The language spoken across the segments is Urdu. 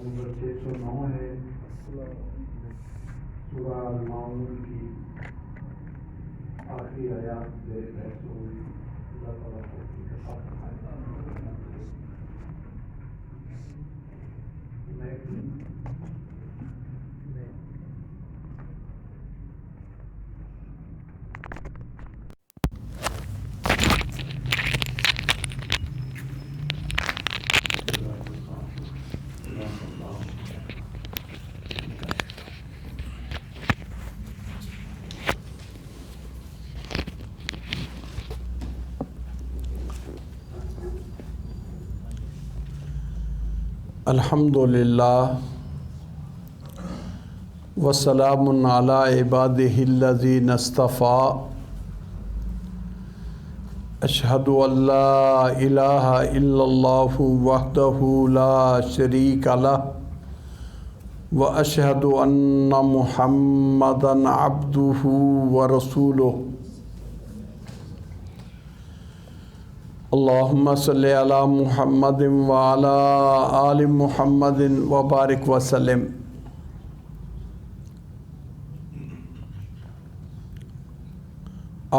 نمبر 609 ہے سورہ المعون کی آخری آیات سے بحث ہوئی. اللہ تعالیٰ کو الحمدللہ وسلام علی عبادہ الذین اصطفیٰ اشہد ان لا الہ الا اللہ وحدہ لا شریک لہ واشہد ان محمدا عبدہ ورسولہ. اللہم صلی علی محمد وعلی آل محمد وبارک وسلم.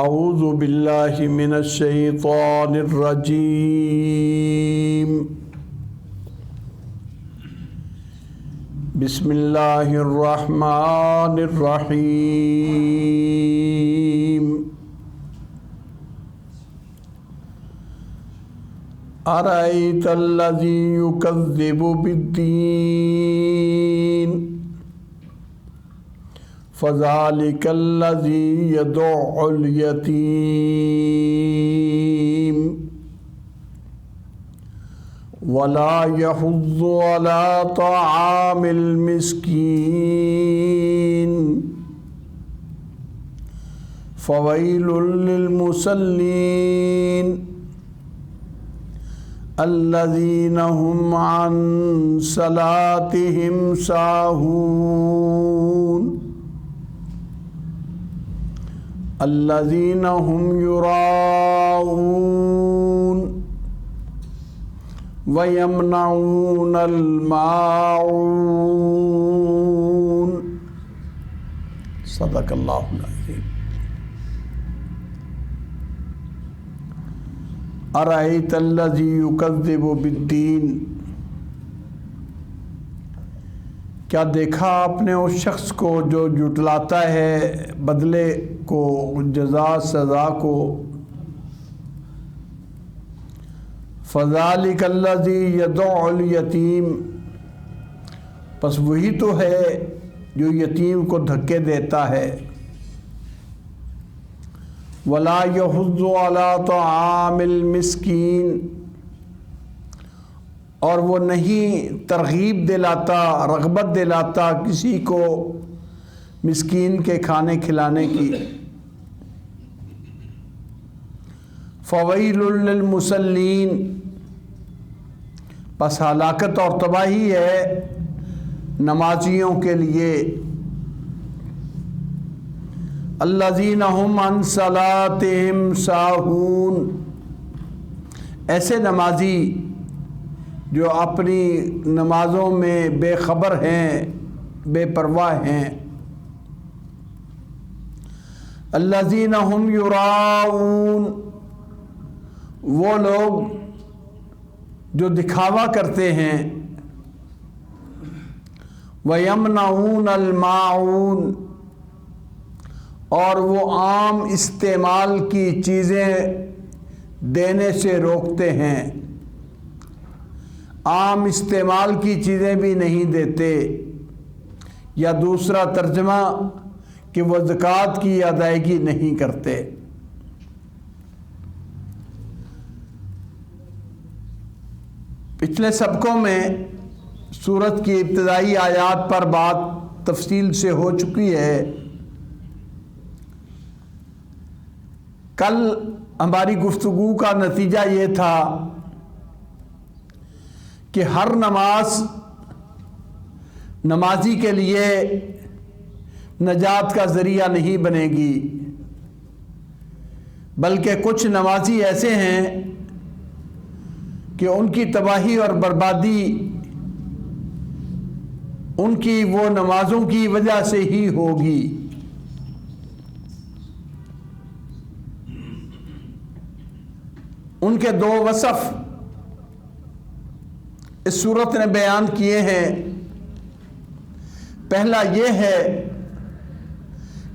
اعوذ باللہ من الشیطان الرجیم. بسم اللہ الرحمن الرحیم. أرأيت الذي يكذب بالدين فذلك الذي يدع اليتيم ولا يحض على طعام المسكين فويل للمصلين الذين هم عن صلاتهم ساهون الذين هم يراءون ويمنعون الماعون. صدق اللہ العظیم. ارأیت الذی یکذب بالدین. کیا دیکھا آپ نے اس شخص کو جو جھٹلاتا ہے بدلے کو، جزا سزا کو. فذلک الذی یدع الیتیم. پس وہی تو ہے جو یتیم کو دھکے دیتا ہے. ولا یحض علی طعام المسکین. اور وہ نہیں ترغیب دلاتا، رغبت دلاتا کسی کو مسکین کے کھانے کھلانے کی. فویل للمصلین. پس ہلاکت اور تباہی ہے نمازیوں کے لیے. الذین هم عن صلاتهم ساہون. ایسے نمازی جو اپنی نمازوں میں بے خبر ہیں، بے پرواہ ہیں. الذین هم یراؤون. وہ لوگ جو دکھاوا کرتے ہیں. وَيَمْنَعُونَ الْمَاعُونَ. اور وہ عام استعمال کی چیزیں دینے سے روکتے ہیں. عام استعمال کی چیزیں بھی نہیں دیتے. یا دوسرا ترجمہ کہ وہ زکوٰۃ کی ادائیگی نہیں کرتے. پچھلے سبقوں میں سورت کی ابتدائی آیات پر بات تفصیل سے ہو چکی ہے. کل ہماری گفتگو کا نتیجہ یہ تھا کہ ہر نمازی کے لیے نجات کا ذریعہ نہیں بنے گی، بلکہ کچھ نمازی ایسے ہیں کہ ان کی تباہی اور بربادی ان کی وہ نمازوں کی وجہ سے ہی ہوگی۔ ان کے دو وصف اس صورت نے بیان کیے ہیں۔ پہلا یہ ہے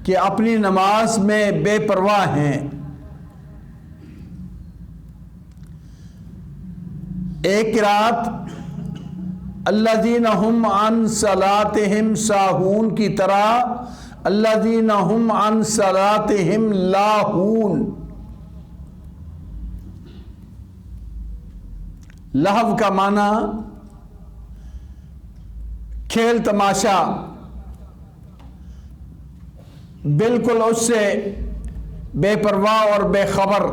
کہ اپنی نماز میں بے پرواہ ہیں۔ ایک قرات الذین هم عن صلاتهم ساہون کی طرح الذین هم عن صلاتهم لاہون۔ لہو کا معنی کھیل تماشا، بالکل اس سے بے پرواہ اور بے خبر۔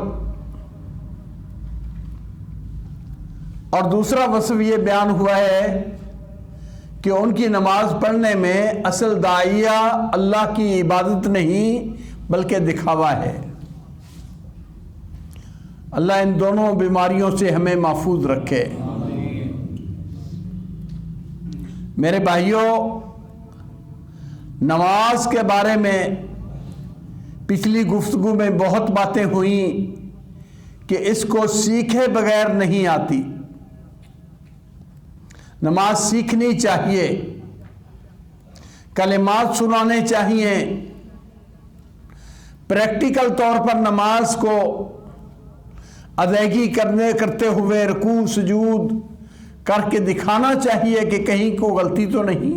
اور دوسرا وصف یہ بیان ہوا ہے کہ ان کی نماز پڑھنے میں اصل داعیہ اللہ کی عبادت نہیں بلکہ دکھاوا ہے۔ اللہ ان دونوں بیماریوں سے ہمیں محفوظ رکھے۔ میرے بھائیوں، نماز کے بارے میں پچھلی گفتگو میں بہت باتیں ہوئیں کہ اس کو سیکھے بغیر نہیں آتی۔ نماز سیکھنی چاہیے، کلمات سنانے چاہیے، پریکٹیکل طور پر نماز کو ادائیگی کرتے ہوئے رکوع سجود کر کے دکھانا چاہیے کہ کہیں کو غلطی تو نہیں۔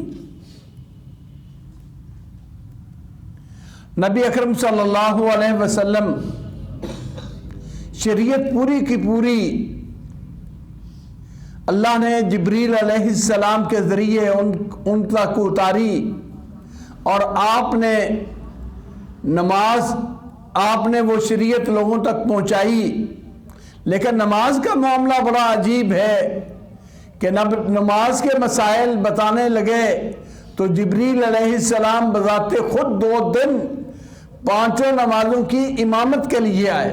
نبی اکرم صلی اللہ علیہ وسلم شریعت پوری کی پوری اللہ نے جبریل علیہ السلام کے ذریعے ان تک اتاری، اور آپ نے وہ شریعت لوگوں تک پہنچائی۔ لیکن نماز کا معاملہ بڑا عجیب ہے کہ نماز کے مسائل بتانے لگے تو جبریل علیہ السلام بذات خود 2 دن 5 نمازوں کی امامت کے لیے آئے۔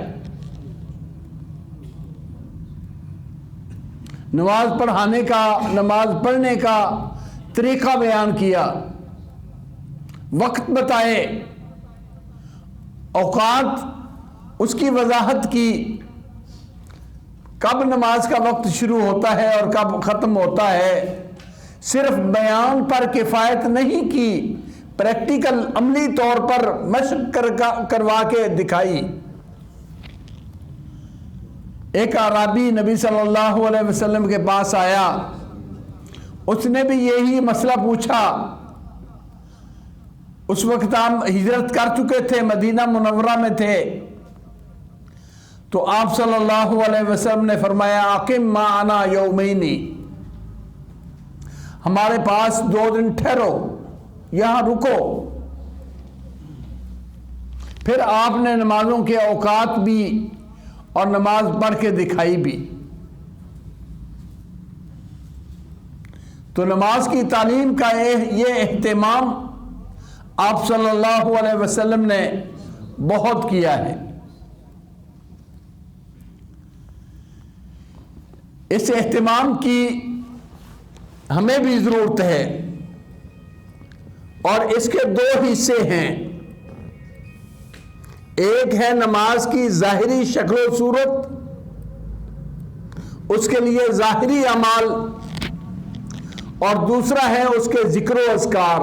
نماز پڑھنے کا طریقہ بیان کیا، وقت بتائے، اوقات اس کی وضاحت کی، کب نماز کا وقت شروع ہوتا ہے اور کب ختم ہوتا ہے۔ صرف بیان پر کفایت نہیں کی، پریکٹیکل عملی طور پر مشق کروا کے دکھائی۔ ایک اعرابی نبی صلی اللہ علیہ وسلم کے پاس آیا، اس نے بھی یہی مسئلہ پوچھا۔ اس وقت ہم ہجرت کر چکے تھے، مدینہ منورہ میں تھے، تو آپ صلی اللہ علیہ وسلم نے فرمایا اقم معنا یومین، ہمارے پاس 2 دن ٹھہرو، یہاں رکو۔ پھر آپ نے نمازوں کے اوقات بھی اور نماز پڑھ کے دکھائی بھی۔ تو نماز کی تعلیم کا یہ اہتمام آپ صلی اللہ علیہ وسلم نے بہت کیا ہے۔ اس اہتمام کی ہمیں بھی ضرورت ہے، اور اس کے 2 حصے ہیں۔ ایک ہے نماز کی ظاہری شکل و صورت، اس کے لیے ظاہری اعمال، اور دوسرا ہے اس کے ذکر و اذکار۔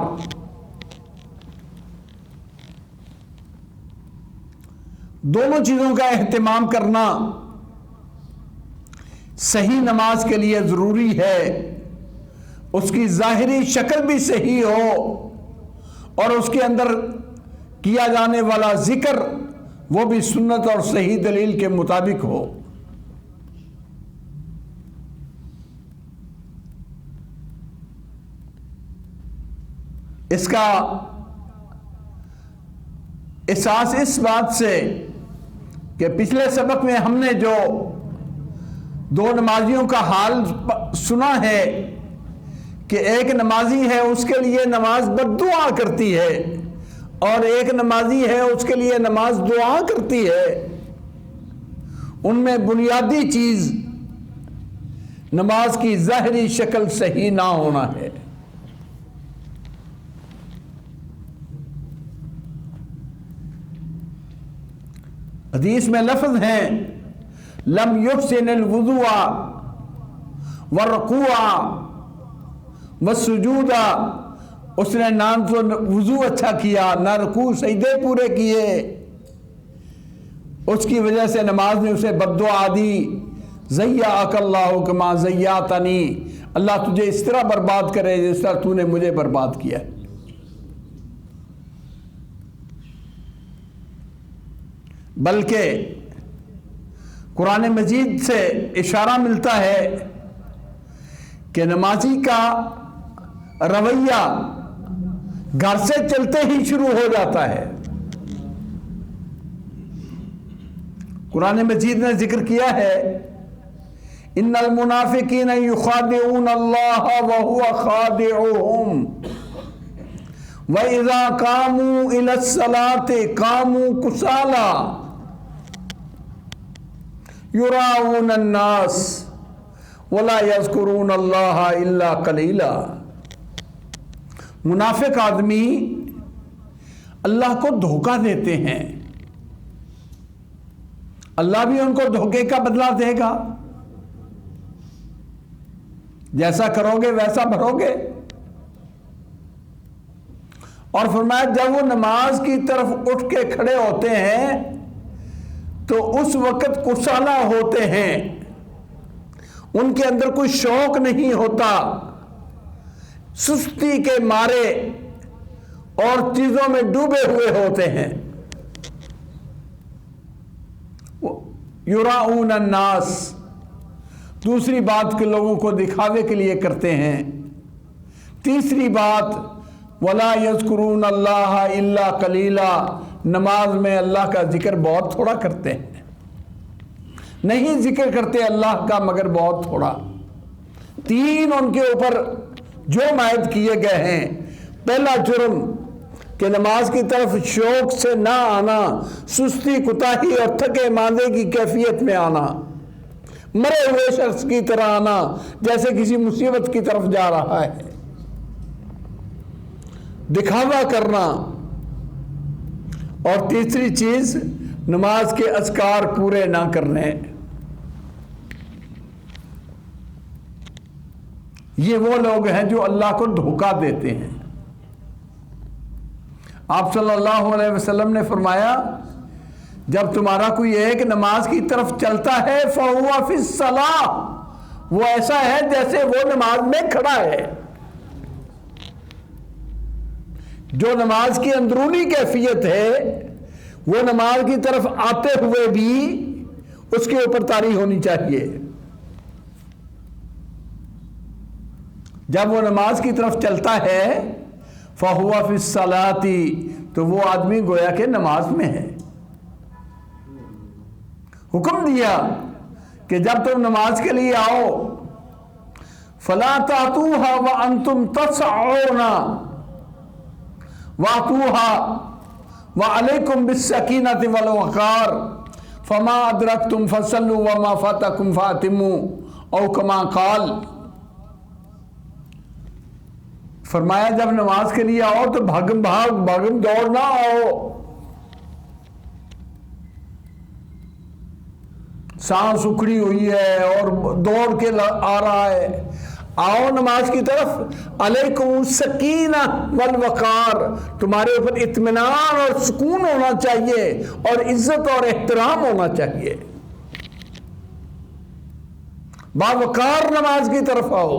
دونوں چیزوں کا اہتمام کرنا صحیح نماز کے لیے ضروری ہے۔ اس کی ظاہری شکل بھی صحیح ہو اور اس کے اندر کیا جانے والا ذکر وہ بھی سنت اور صحیح دلیل کے مطابق ہو۔ اس کا احساس اس بات سے کہ پچھلے سبق میں ہم نے جو 2 نمازیوں کا حال سنا ہے کہ ایک نمازی ہے اس کے لیے نماز بد دعا کرتی ہے، اور ایک نمازی ہے اس کے لیے نماز دعا کرتی ہے۔ ان میں بنیادی چیز نماز کی ظاہری شکل صحیح نہ ہونا ہے۔ حدیث میں لفظ ہیں لم یحسن الوضوء والرکوع والسجود، اس نے نہ تو وضو اچھا کیا نہ رکوع سجدے پورے کیے، اس کی وجہ سے نماز نے اسے بد دعا دی، ضیعک اللہ کما ضیعتنی، اللہ تجھے اس طرح برباد کرے جس طرح تو نے مجھے برباد کیا۔ بلکہ قرآن مجید سے اشارہ ملتا ہے کہ نمازی کا رویہ گھر سے چلتے ہی شروع ہو جاتا ہے۔ قرآن مجید نے ذکر کیا ہے ان المنافقین یخادعون اللہ وہو خادعهم وَإِذَا قَامُوا إِلَى الصَّلَاةِ قَامُوا كُسَالَىٰ يُرَاءُونَ النَّاسَ وَلَا يَذْكُرُونَ اللَّهَ إِلَّا قَلِيلًا۔ منافق آدمی اللہ کو دھوکہ دیتے ہیں، اللہ بھی ان کو دھوکے کا بدلہ دے گا، جیسا کرو گے ویسا بھرو گے۔ اور فرمایا جب وہ نماز کی طرف اٹھ کے کھڑے ہوتے ہیں تو اس وقت کسالہ ہوتے ہیں، ان کے اندر کوئی شوق نہیں ہوتا، سستی کے مارے اور چیزوں میں ڈوبے ہوئے ہوتے ہیں۔ یراؤن الناس، دوسری بات کہ لوگوں کو دکھاوے کے لیے کرتے ہیں۔ تیسری بات وَلَا يَذْكُرُونَ اللَّهَ إِلَّا قَلِيلًا، نماز میں اللہ کا ذکر بہت تھوڑا کرتے ہیں، نہیں ذکر کرتے اللہ کا مگر بہت تھوڑا۔ تین ان کے اوپر جرم عائد کیے گئے ہیں۔ پہلا جرم کہ نماز کی طرف شوق سے نہ آنا، سستی کوتاہی اور تھکے ماندے کی کیفیت میں آنا، مرے ہوئے شخص کی طرح آنا جیسے کسی مصیبت کی طرف جا رہا ہے، دکھاوا کرنا، اور تیسری چیز نماز کے اذکار پورے نہ کرنے۔ یہ وہ لوگ ہیں جو اللہ کو دھوکہ دیتے ہیں۔ آپ صلی اللہ علیہ وسلم نے فرمایا جب تمہارا کوئی ایک نماز کی طرف چلتا ہے فَهُوَ فِي الصَّلَاةِ، وہ ایسا ہے جیسے وہ نماز میں کھڑا ہے۔ جو نماز کی اندرونی کیفیت ہے وہ نماز کی طرف آتے ہوئے بھی اس کے اوپر طاری ہونی چاہیے۔ جب وہ نماز کی طرف چلتا ہے فَهُوَ فِي الصَّلَاةِ، تو وہ آدمی گویا کہ نماز میں ہے۔ حکم دیا کہ جب تم نماز کے لیے آؤ فَلَا تَأْتُوهَا وَأَنْتُمْ تَسْعَوْنَ وَأْتُوهَا وَعَلَيْكُمْ بِالسَّكِينَةِ وَالْوَقَارِ فَمَا أَدْرَكْتُمْ فَصَلُّوا وَمَا فَاتَكُمْ فَأَتِمُّوا أَوْ كَمَا قَالَ۔ فرمایا جب نماز کے لیے آؤ تو بھاگم دوڑ نہ آؤ، سانس اکھڑی ہوئی ہے اور دوڑ کے آ رہا ہے، آؤ نماز کی طرف۔ علیکم السکینہ والوقار، تمہارے اوپر اطمینان اور سکون ہونا چاہیے اور عزت اور احترام ہونا چاہیے، باوقار نماز کی طرف آؤ۔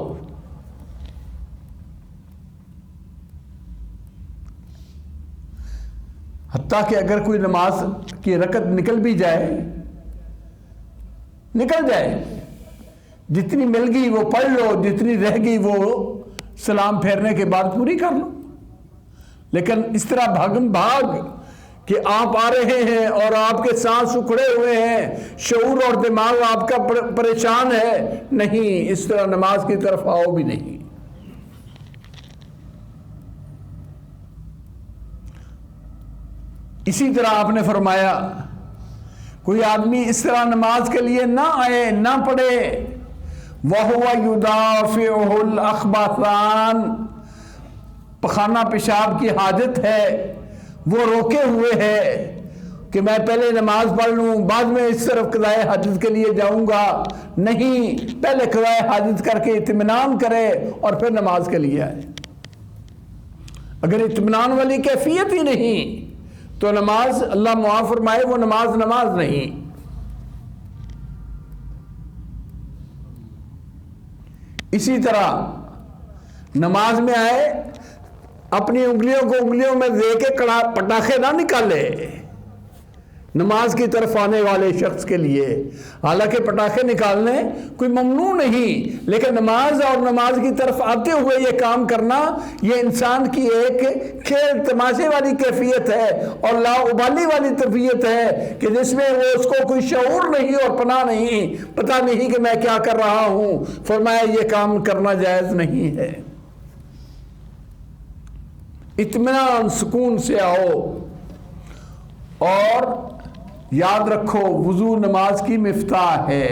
حتیٰ کہ اگر کوئی نماز کی رکعت نکل بھی جائے، نکل جائے، جتنی مل گئی وہ پڑھ لو، جتنی رہ گئی وہ سلام پھیرنے کے بعد پوری کر لو۔ لیکن اس طرح بھاگم بھاگ کہ آپ آ رہے ہیں اور آپ کے سانس اکھڑے ہوئے ہیں، شعور اور دماغ آپ کا پریشان ہے، نہیں، اس طرح نماز کی طرف آؤ بھی نہیں۔ اسی طرح آپ نے فرمایا کوئی آدمی اس طرح نماز کے لیے نہ آئے، نہ پڑھے، وَهُوَ يُدَافِعُهُ الْأَخْبَثَانِ، پخانہ پیشاب کی حاجت ہے، وہ روکے ہوئے ہے، کہ میں پہلے نماز پڑھ لوں بعد میں اس طرف قضائے حاجت کے لیے جاؤں گا، نہیں، پہلے قضائے حاجت کر کے اطمینان کرے اور پھر نماز کے لیے آئے۔ اگر اطمینان والی کیفیت ہی نہیں تو نماز، اللہ معاف فرمائے، وہ نماز نہیں۔ اسی طرح نماز میں آئے، اپنی انگلیوں کو انگلیوں میں دے کے پٹاخے نہ نکالے نماز کی طرف آنے والے شخص کے لیے۔ حالانکہ پٹاخے نکالنے کوئی ممنوع نہیں، لیکن نماز اور نماز کی طرف آتے ہوئے یہ کام کرنا، یہ انسان کی ایک کھیل تماشے والی کیفیت ہے اور لا ابالی والی طبیعت ہے کہ جس میں وہ اس کو کوئی شعور نہیں اور پناہ نہیں، پتہ نہیں کہ میں کیا کر رہا ہوں۔ فرمایا یہ کام کرنا جائز نہیں ہے۔ اطمینان سکون سے آؤ، اور یاد رکھو وضو نماز کی مفتاح ہے،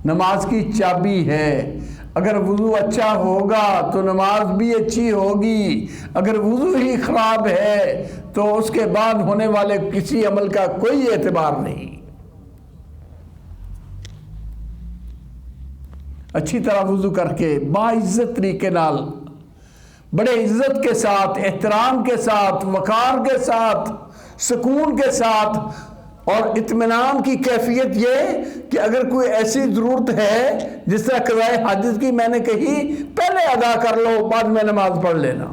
نماز کی چابی ہے۔ اگر وضو اچھا ہوگا تو نماز بھی اچھی ہوگی، اگر وضو ہی خراب ہے تو اس کے بعد ہونے والے کسی عمل کا کوئی اعتبار نہیں۔ اچھی طرح وضو کر کے باعزت طریقے نال، بڑے عزت کے ساتھ، احترام کے ساتھ، وقار کے ساتھ، سکون کے ساتھ اور اطمینان کی کیفیت یہ کہ اگر کوئی ایسی ضرورت ہے جس طرح قضائے حاجت کی میں نے کہی، پہلے ادا کر لو، بعد میں نماز پڑھ لینا،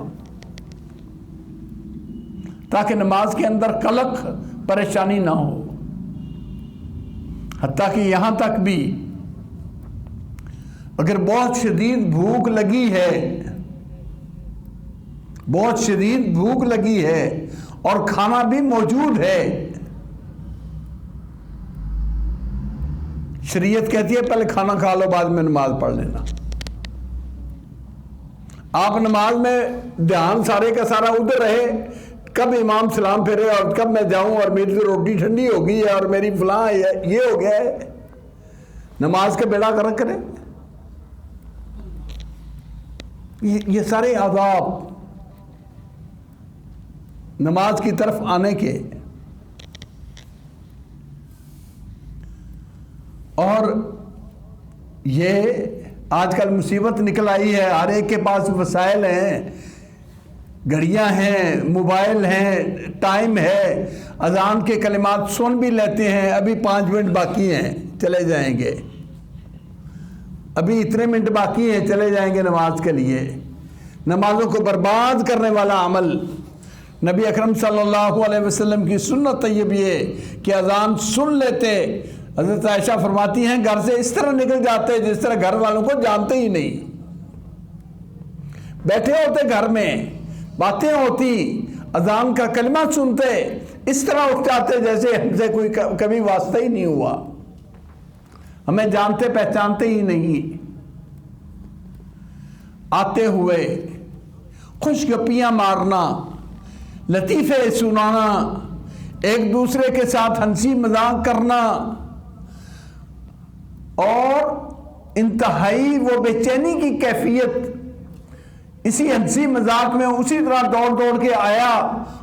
تاکہ نماز کے اندر قلق، پریشانی نہ ہو۔ حتیٰ کہ یہاں تک بھی اگر بہت شدید بھوک لگی ہے، بہت شدید بھوک لگی ہے اور کھانا بھی موجود ہے، شریعت کہتی ہے پہلے کھانا کھا لو بعد میں نماز پڑھ لینا۔ آپ نماز میں دھیان سارے کا سارا ادھر رہے، کب امام سلام پھیرے اور کب میں جاؤں اور میری تو روٹی ٹھنڈی ہو گئی ہے اور میری فلاں یہ ہو گیا ہے، نماز کا بیڑا غرق کرے۔ یہ سارے آداب نماز کی طرف آنے کے، اور یہ آج کل مصیبت نکل آئی ہے، ہر ایک کے پاس وسائل ہیں، گھڑیاں ہیں، موبائل ہیں، ٹائم ہے، اذان کے کلمات سن بھی لیتے ہیں، ابھی 5 منٹ باقی ہیں چلے جائیں گے، ابھی اتنے منٹ باقی ہیں چلے جائیں گے نماز کے لیے۔ نمازوں کو برباد کرنے والا عمل، نبی اکرم صلی اللہ علیہ وسلم کی سنت طیب یہ کہ اذان سن لیتے، حضرت عائشہ فرماتی ہیں گھر سے اس طرح نکل جاتے جس طرح گھر والوں کو جانتے ہی نہیں، بیٹھے ہوتے گھر میں، باتیں ہوتی، اذان کا کلمہ سنتے، اس طرح اٹھ جاتے جیسے ہم سے کوئی کبھی واسطہ ہی نہیں ہوا، ہمیں جانتے پہچانتے ہی نہیں۔ آتے ہوئے خوش گپیاں مارنا، لطیفے سنانا، ایک دوسرے کے ساتھ ہنسی مذاق کرنا، اور انتہائی وہ بے چینی کی کیفیت، اسی ہنسی مذاق میں اسی طرح دوڑ دوڑ کے آیا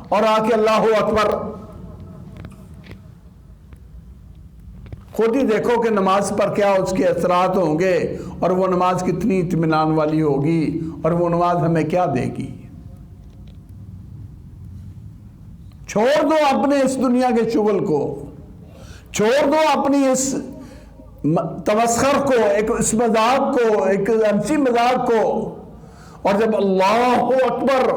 اور آ کے اللہ اکبر۔ خود ہی دیکھو کہ نماز پر کیا اس کے اثرات ہوں گے، اور وہ نماز کتنی اطمینان والی ہوگی، اور وہ نماز ہمیں کیا دے گی۔ چھوڑ دو اپنے اس دنیا کے شغل کو، چھوڑ دو اپنی اس تمسخر کو، ایک اس مذاق کو، ایک ہنسی مذاق کو، اور جب اللہ اکبر،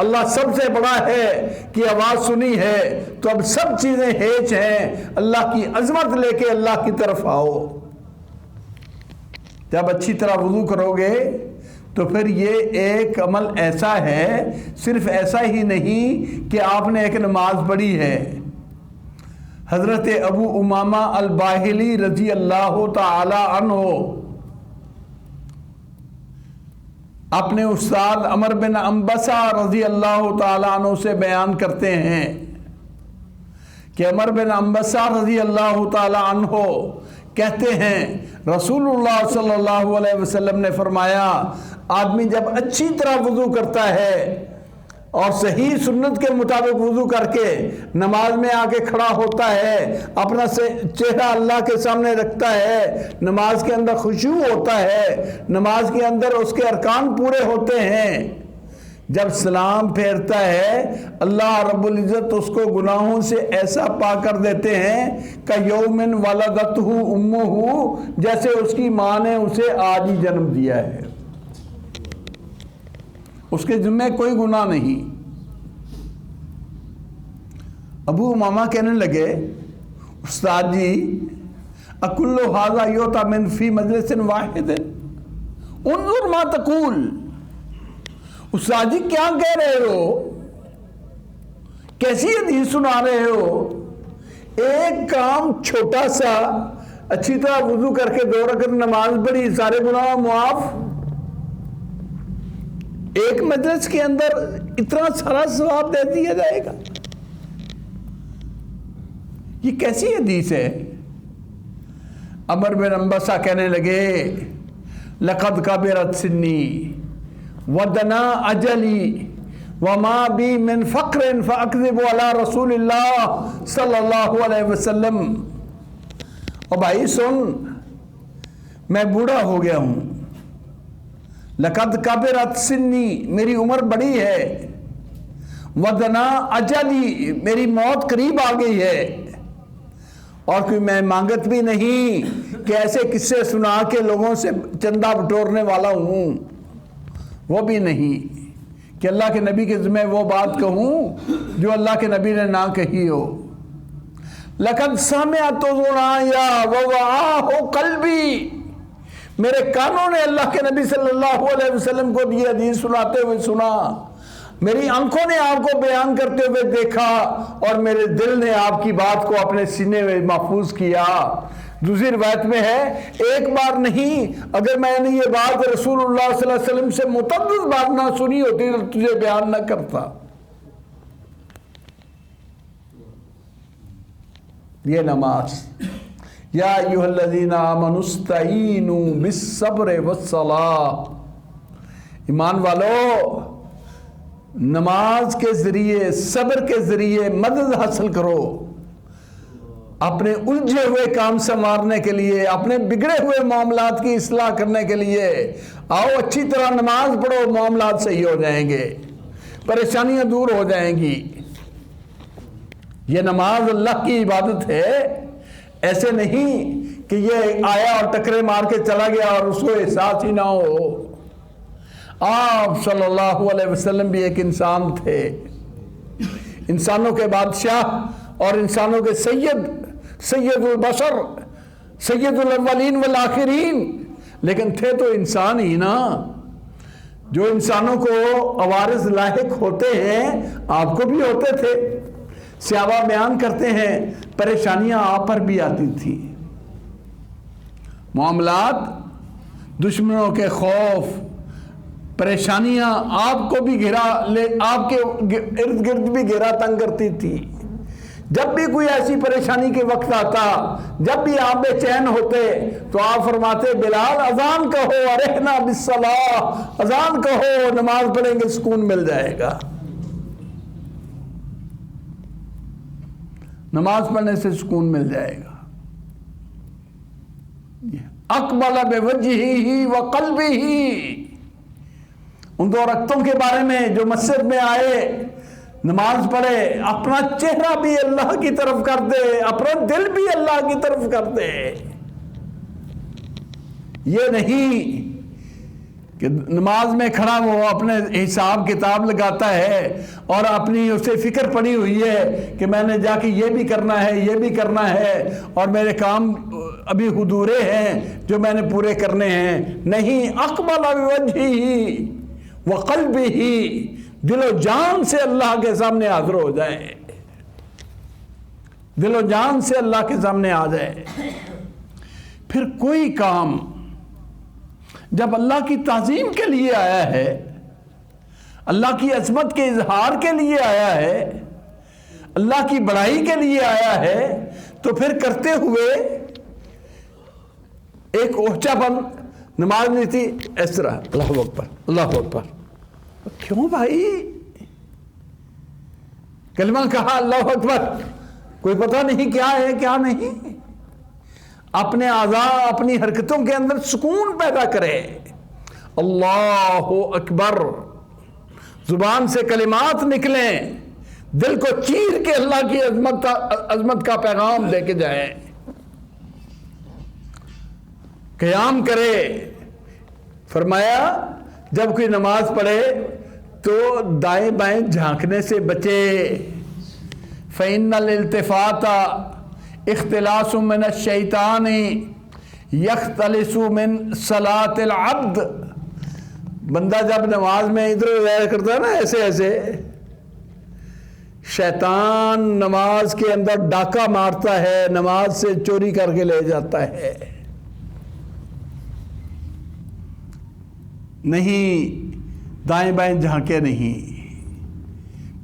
اللہ سب سے بڑا ہے کی آواز سنی ہے تو اب سب چیزیں ہیچ ہیں، اللہ کی عظمت لے کے اللہ کی طرف آؤ۔ جب اچھی طرح وضو کرو گے تو پھر یہ ایک عمل ایسا ہے، صرف ایسا ہی نہیں کہ آپ نے ایک نماز پڑھی ہے۔ حضرت ابو امامہ الباہلی رضی اللہ تعالی عنہ اپنے استاد عمر بن انبسہ رضی اللہ تعالی عنہ سے بیان کرتے ہیں کہ عمر بن انبسہ رضی اللہ تعالی عنہ کہتے ہیں رسول اللہ صلی اللہ علیہ وسلم نے فرمایا، آدمی جب اچھی طرح وضو کرتا ہے اور صحیح سنت کے مطابق وضو کر کے نماز میں آ کے کھڑا ہوتا ہے، اپنا چہرہ اللہ کے سامنے رکھتا ہے، نماز کے اندر خشوع ہوتا ہے، نماز کے اندر اس کے ارکان پورے ہوتے ہیں، جب سلام پھیرتا ہے اللہ رب العزت اس کو گناہوں سے ایسا پاک کر دیتے ہیں کہ یومن ولدتہ امہ، جیسے اس کی ماں نے اسے آج ہی جنم دیا ہے، اس کے ذمہ کوئی گناہ نہیں۔ ابو امامہ کہنے لگے استاد جی اکل ھذا یؤتی من فی مجلس واحد، انظر ما تقول، استاد جی کیا کہہ رہے ہو، کیسی حدیث سنا رہے ہو، ایک کام چھوٹا سا، اچھی طرح وضو کر کے 2 رکعت نماز پڑھی، سارے گناہ معاف، ایک مجلس کے اندر اتنا سارا ثواب دے دیا جائے گا، یہ کیسی حدیث ہے؟ عمر بن انبسہ کہنے لگے لقد کبرت سنی ودنا اجلی وما بی من فقر فاکذب علی رسول اللہ صلی اللہ علیہ وسلم، اور بھائی سن، میں بوڑھا ہو گیا ہوں، لقد کبرت سنی، میری عمر بڑی ہے، ودنا اجلی، میری موت قریب آ گئی ہے، اور کوئی میں مانگت بھی نہیں کہ ایسے قصے سنا کے لوگوں سے چندہ بٹورنے والا ہوں، وہ بھی نہیں کہ اللہ کے نبی کے ذمہ وہ بات کہوں جو اللہ کے نبی نے نہ کہی ہو۔ لقد سمعت اذنایا ووعاہ قلبی، میرے کانوں نے اللہ کے نبی صلی اللہ علیہ وسلم کو یہ حدیث سناتے ہوئے سنا، میری آنکھوں نے آپ کو بیان کرتے ہوئے دیکھا، اور میرے دل نے آپ کی بات کو اپنے سینے میں محفوظ کیا۔ دوسری روایت میں ہے ایک بار نہیں، اگر میں نے یہ بات رسول اللہ صلی اللہ علیہ وسلم سے متعدد بات نہ سنی ہوتی تو تجھے بیان نہ کرتا۔ یہ نماز، یا ایھا الذین آمنوا استعینوا بالصبر والصلاۃ، ایمان والو نماز کے ذریعے، صبر کے ذریعے مدد حاصل کرو، اپنے الجھے ہوئے کام سنوارنے کے لیے، اپنے بگڑے ہوئے معاملات کی اصلاح کرنے کے لیے آؤ، اچھی طرح نماز پڑھو، معاملات صحیح ہو جائیں گے، پریشانیاں دور ہو جائیں گی۔ یہ نماز اللہ کی عبادت ہے، ایسے نہیں کہ یہ آیا اور ٹکرے مار کے چلا گیا اور اس کو احساس ہی نہ ہو۔ آپ صلی اللہ علیہ وسلم بھی ایک انسان تھے، انسانوں کے بادشاہ اور انسانوں کے سید البشر، سید الاولین والآخرین، لیکن تھے تو انسان ہی نا، جو انسانوں کو عوارض لاحق ہوتے ہیں آپ کو بھی ہوتے تھے۔ صحابہ بیان کرتے ہیں پریشانیاں آپ پر بھی آتی تھی، معاملات، دشمنوں کے خوف، پریشانیاں آپ کو بھی آپ کے ارد گرد بھی گھیرا تنگ کرتی تھی۔ جب بھی کوئی ایسی پریشانی کے وقت آتا، جب بھی آپ بے چین ہوتے تو آپ فرماتے بلال اذان کہو ارحنا بالصلاۃ، اذان کہو، نماز پڑھیں گے سکون مل جائے گا۔ نماز پڑھنے سے سکون مل جائے گا۔ اقبل بوجہہ وقلبہ، ان 2 رکعتوں کے بارے میں جو مسجد میں آئے، نماز پڑھے، اپنا چہرہ بھی اللہ کی طرف کر دے، اپنا دل بھی اللہ کی طرف کر دے۔ یہ نہیں کہ نماز میں کھڑا وہ اپنے حساب کتاب لگاتا ہے اور اپنی اسے فکر پڑی ہوئی ہے کہ میں نے جا کے یہ بھی کرنا ہے، یہ بھی کرنا ہے، اور میرے کام ابھی ادھورے ہیں جو میں نے پورے کرنے ہیں۔ نہیں، اقبل بوجہہ وقلبہ، دل و جان سے اللہ کے سامنے حاضر ہو جائے، دل و جان سے اللہ کے سامنے آ جائے۔ پھر کوئی کام جب اللہ کی تعظیم کے لیے آیا ہے، اللہ کی عظمت کے اظہار کے لیے آیا ہے، اللہ کی بڑائی کے لیے آیا ہے، تو پھر کرتے ہوئے ایک اوچا پن، نماز نہیں تھی اس طرح اللہ اکبر اللہ اکبر، کیوں بھائی؟ کلمہ کہا اللہ اکبر، کوئی پتہ نہیں کیا ہے کیا نہیں، اپنے اعضاء اپنی حرکتوں کے اندر سکون پیدا کرے، اللہ اکبر، زبان سے کلمات نکلیں، دل کو چیر کے اللہ کی عظمت کا پیغام دے کے جائیں، قیام کرے۔ فرمایا جب کوئی نماز پڑھے تو دائیں بائیں جھانکنے سے بچے، فَإِنَّ الْإِلْتِفَاتَ اخْتِلَاسٌ مِّنَ الشَّيْطَانِ يَخْتَلِسُ مِنْ صَلَاةِ الْعَبْدِ، بندہ جب نماز میں ادھر ادھر کرتا ہے نا ایسے ایسے، شیطان نماز کے اندر ڈاکہ مارتا ہے، نماز سے چوری کر کے لے جاتا ہے۔ نہیں، دائیں بائیں جھانکے نہیں،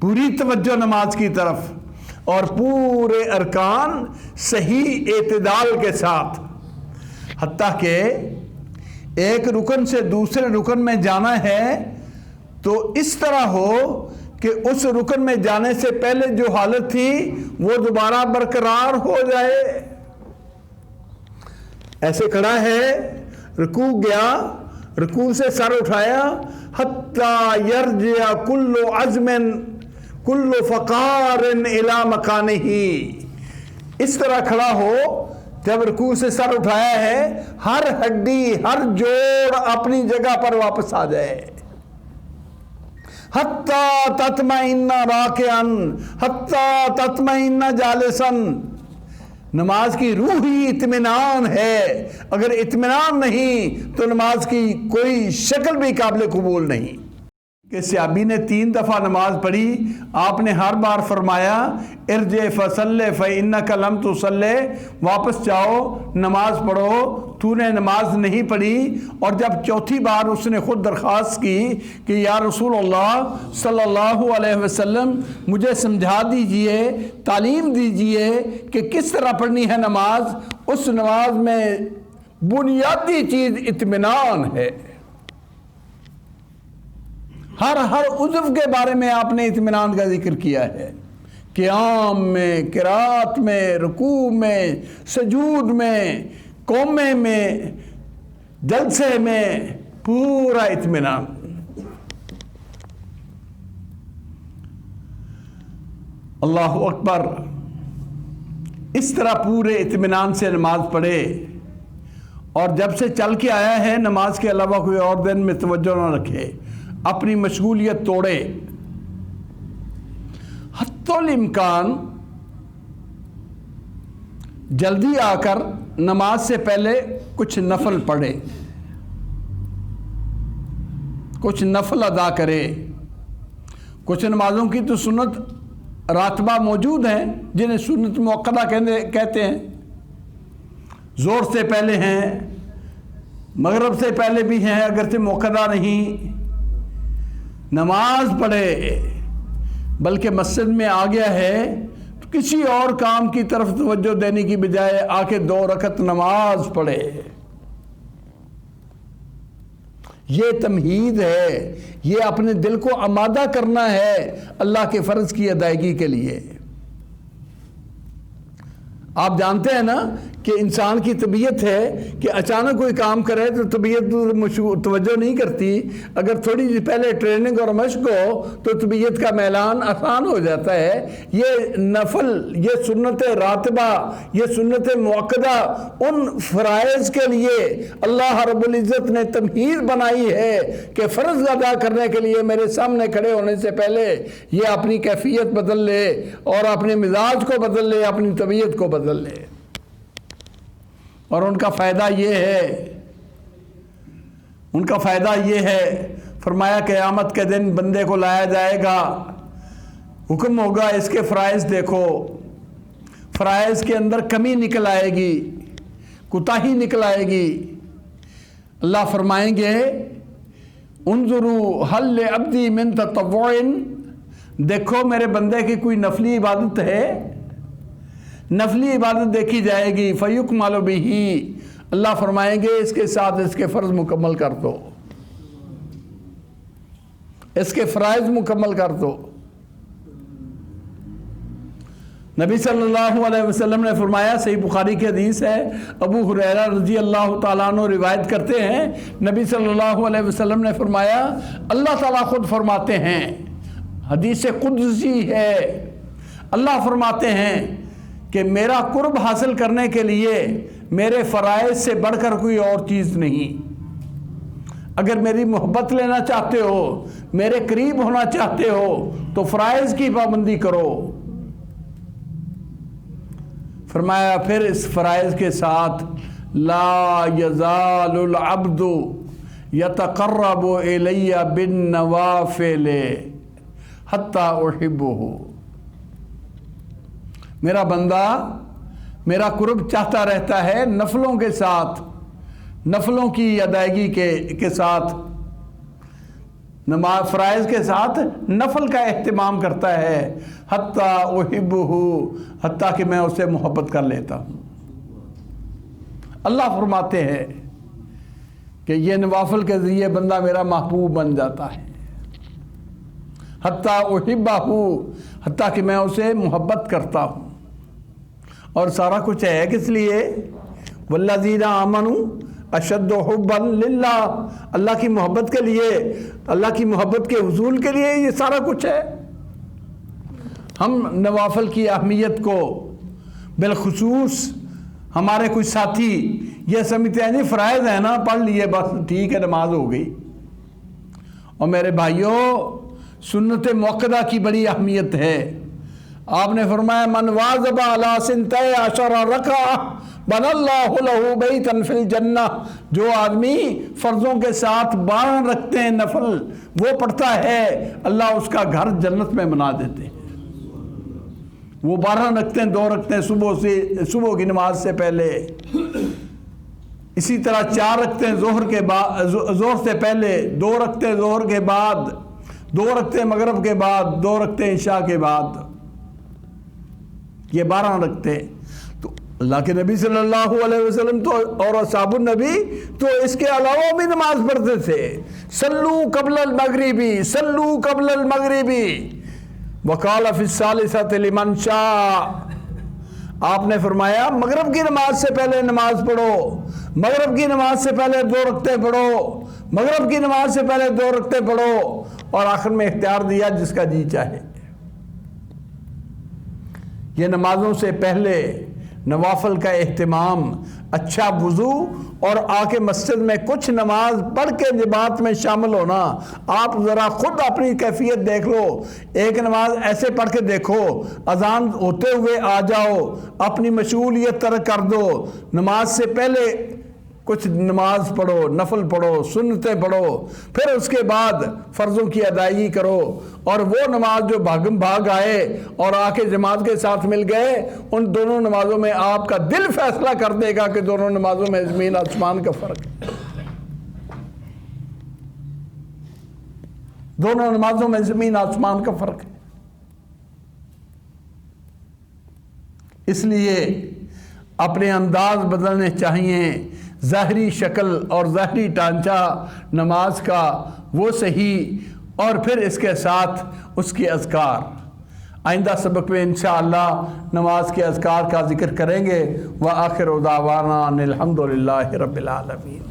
پوری توجہ نماز کی طرف، اور پورے ارکان صحیح اعتدال کے ساتھ، حتیٰ کہ ایک رکن سے دوسرے رکن میں جانا ہے تو اس طرح ہو کہ اس رکن میں جانے سے پہلے جو حالت تھی وہ دوبارہ برقرار ہو جائے۔ ایسے کھڑا ہے، رکوع گیا، رکوع سے سر اٹھایا، حتیٰ یرجع کل عزم کل فقار الی مکانہ، اس طرح کھڑا ہو جب رکوع سے سر اٹھایا ہے ہر ہڈی ہر جوڑ اپنی جگہ پر واپس آ جائے، حتیٰ تطمئن راکعا حتیٰ تطمئن جالسا، نماز کی روح ہی اطمینان ہے، اگر اطمینان نہیں تو نماز کی کوئی شکل بھی قابل قبول نہیں۔ کہ صحابی نے 3 دفعہ نماز پڑھی، آپ نے ہر بار فرمایا ارجع فصلی فإنک لم تصلی، واپس جاؤ نماز پڑھو، تو نے نماز نہیں پڑھی۔ اور جب چوتھی بار اس نے خود درخواست کی کہ یا رسول اللہ صلی اللہ علیہ وسلم مجھے سمجھا دیجئے، تعلیم دیجئے کہ کس طرح پڑھنی ہے نماز، اس نماز میں بنیادی چیز اطمینان ہے، ہر عضو کے بارے میں آپ نے اطمینان کا ذکر کیا ہے، قیام میں، قرات میں، رکوع میں، سجود میں، قومے میں، جلسے میں، پورا اطمینان۔ اللہ اکبر، اس طرح پورے اطمینان سے نماز پڑھے، اور جب سے چل کے آیا ہے نماز کے علاوہ کوئی اور دن میں توجہ نہ رکھے، اپنی مشغولیت توڑے، حتی الامکان جلدی آ کر نماز سے پہلے کچھ نفل پڑھے، کچھ نفل ادا کرے۔ کچھ نمازوں کی تو سنت راتبہ موجود ہیں جنہیں سنت مؤکدہ کہتے ہیں، زور سے پہلے ہیں، مغرب سے پہلے بھی ہیں اگرچہ مؤکدہ نہیں، نماز پڑھے، بلکہ مسجد میں آ گیا ہے تو کسی اور کام کی طرف توجہ دینے کی بجائے آ کے 2 رکعت نماز پڑھے۔ یہ تمہید ہے، یہ اپنے دل کو آمادہ کرنا ہے اللہ کے فرض کی ادائیگی کے لیے۔ آپ جانتے ہیں نا کہ انسان کی طبیعت ہے کہ اچانک کوئی کام کرے تو طبیعت توجہ نہیں کرتی، اگر تھوڑی سی پہلے ٹریننگ اور مشق ہو تو طبیعت کا میلان آسان ہو جاتا ہے۔ یہ نفل، یہ سنت راتبہ، یہ سنت مؤکدہ ان فرائض کے لیے اللہ رب العزت نے تمہید بنائی ہے کہ فرض ادا کرنے کے لیے میرے سامنے کھڑے ہونے سے پہلے یہ اپنی کیفیت بدل لے اور اپنے مزاج کو بدل لے، اپنی طبیعت کو بدل لے۔ اور ان کا فائدہ یہ ہے، فرمایا قیامت کے دن بندے کو لایا جائے گا، حکم ہوگا اس کے فرائض دیکھو، فرائض کے اندر کمی نکل آئے گی، کوتاہی نکل آئے گی، اللہ فرمائیں گے انظروا هل لعبدی من تطوع، دیکھو میرے بندے کی کوئی نفلی عبادت ہے، نفلی عبادت دیکھی جائے گی، فیکمل بہ، اللہ فرمائیں گے اس کے ساتھ اس کے فرض مکمل کر دو، اس کے فرائض مکمل کر دو۔ نبی صلی اللہ علیہ وسلم نے فرمایا، صحیح بخاری کی حدیث ہے، ابو ہریرہ رضی اللہ تعالیٰ عنہ روایت کرتے ہیں، نبی صلی اللہ علیہ وسلم نے فرمایا، اللہ تعالیٰ خود فرماتے ہیں، حدیث قدسی ہے، اللہ فرماتے ہیں کہ میرا قرب حاصل کرنے کے لیے میرے فرائض سے بڑھ کر کوئی اور چیز نہیں۔ اگر میری محبت لینا چاہتے ہو، میرے قریب ہونا چاہتے ہو تو فرائض کی پابندی کرو۔ فرمایا پھر اس فرائض کے ساتھ لا یزال العبد یتقرب الی بالنوافل حتی احبہ، میرا بندہ میرا قرب چاہتا رہتا ہے نفلوں کے ساتھ، نفلوں کی ادائیگی کے ساتھ، نماز فرائض کے ساتھ نفل کا اہتمام کرتا ہے، حتیٰ احبہ، حتیٰ کہ میں اسے محبت کر لیتا ہوں۔ اللہ فرماتے ہیں کہ یہ نوافل کے ذریعے بندہ میرا محبوب بن جاتا ہے، حتیٰ احبہ، حتیٰ کہ میں اسے محبت کرتا ہوں۔ اور سارا کچھ ہے کس لیے؟ والذین آمنوا اشد حبا للہ، اللہ کی محبت کے لیے، اللہ کی محبت کے حصول کے لیے یہ سارا کچھ ہے۔ ہم نوافل کی اہمیت کو بالخصوص ہمارے کچھ ساتھی یہ سمجھتے ہیں نہیں فرائض ہے نا، پڑھ لیے بس ٹھیک ہے نماز ہو گئی۔ اور میرے بھائیوں، سنت موقدہ کی بڑی اہمیت ہے۔ آپ نے فرمایا من واظب علی سنتي عشر رکعہ بنى اللہ لہ بیتا فی الجنہ، جو آدمی فرضوں کے ساتھ 12 رکھتے ہیں نفل وہ پڑھتا ہے، اللہ اس کا گھر جنت میں بنا دیتے ہیں۔ وہ 12 رکھتے ہیں، 2 رکھتے ہیں صبح کی نماز سے پہلے، اسی طرح 4 رکھتے ہیں ظہر سے پہلے، 2 رکھتے ہیں ظہر کے بعد، 2 رکھتے ہیں مغرب کے بعد، 2 رکھتے ہیں عشاء کے بعد، یہ 12 رکھتے ہیں۔ تو اللہ کے نبی صلی اللہ علیہ وسلم تو اور اصحاب النبی تو اس کے علاوہ بھی نماز پڑھتے تھے۔ صلو قبل المغربی، صلو قبل المغربی وقال فی الثالثۃ لمن شاء، آپ نے فرمایا مغرب کی نماز سے پہلے نماز پڑھو، مغرب کی نماز سے پہلے 2 رکعتیں پڑھو، مغرب کی نماز سے پہلے 2 رکعتیں پڑھو، اور آخر میں اختیار دیا جس کا جی چاہے۔ یہ نمازوں سے پہلے نوافل کا اہتمام، اچھا وضو اور آ کے مسجد میں کچھ نماز پڑھ کے جماعت میں شامل ہونا۔ آپ ذرا خود اپنی کیفیت دیکھ لو، ایک نماز ایسے پڑھ کے دیکھو، اذان ہوتے ہوئے آ جاؤ، اپنی مشغولیت ترک کر دو، نماز سے پہلے کچھ نماز پڑھو، نفل پڑھو، سنتیں پڑھو، پھر اس کے بعد فرضوں کی ادائیگی کرو، اور وہ نماز جو بھاگم بھاگ آئے اور آ کے جماعت کے ساتھ مل گئے، ان دونوں نمازوں میں آپ کا دل فیصلہ کر دے گا کہ دونوں نمازوں میں زمین آسمان کا فرق ہے۔ دونوں نمازوں میں زمین آسمان کا فرق ہے۔ اس لیے اپنے انداز بدلنے چاہیے، ظاہری شکل اور ظاہری ڈھانچہ نماز کا وہ صحیح، اور پھر اس کے ساتھ اس کے اذکار۔ آئندہ سبق میں انشاءاللہ نماز کے اذکار کا ذکر کریں گے۔ وآخر دعوانا ان الحمد للہ رب العالمین۔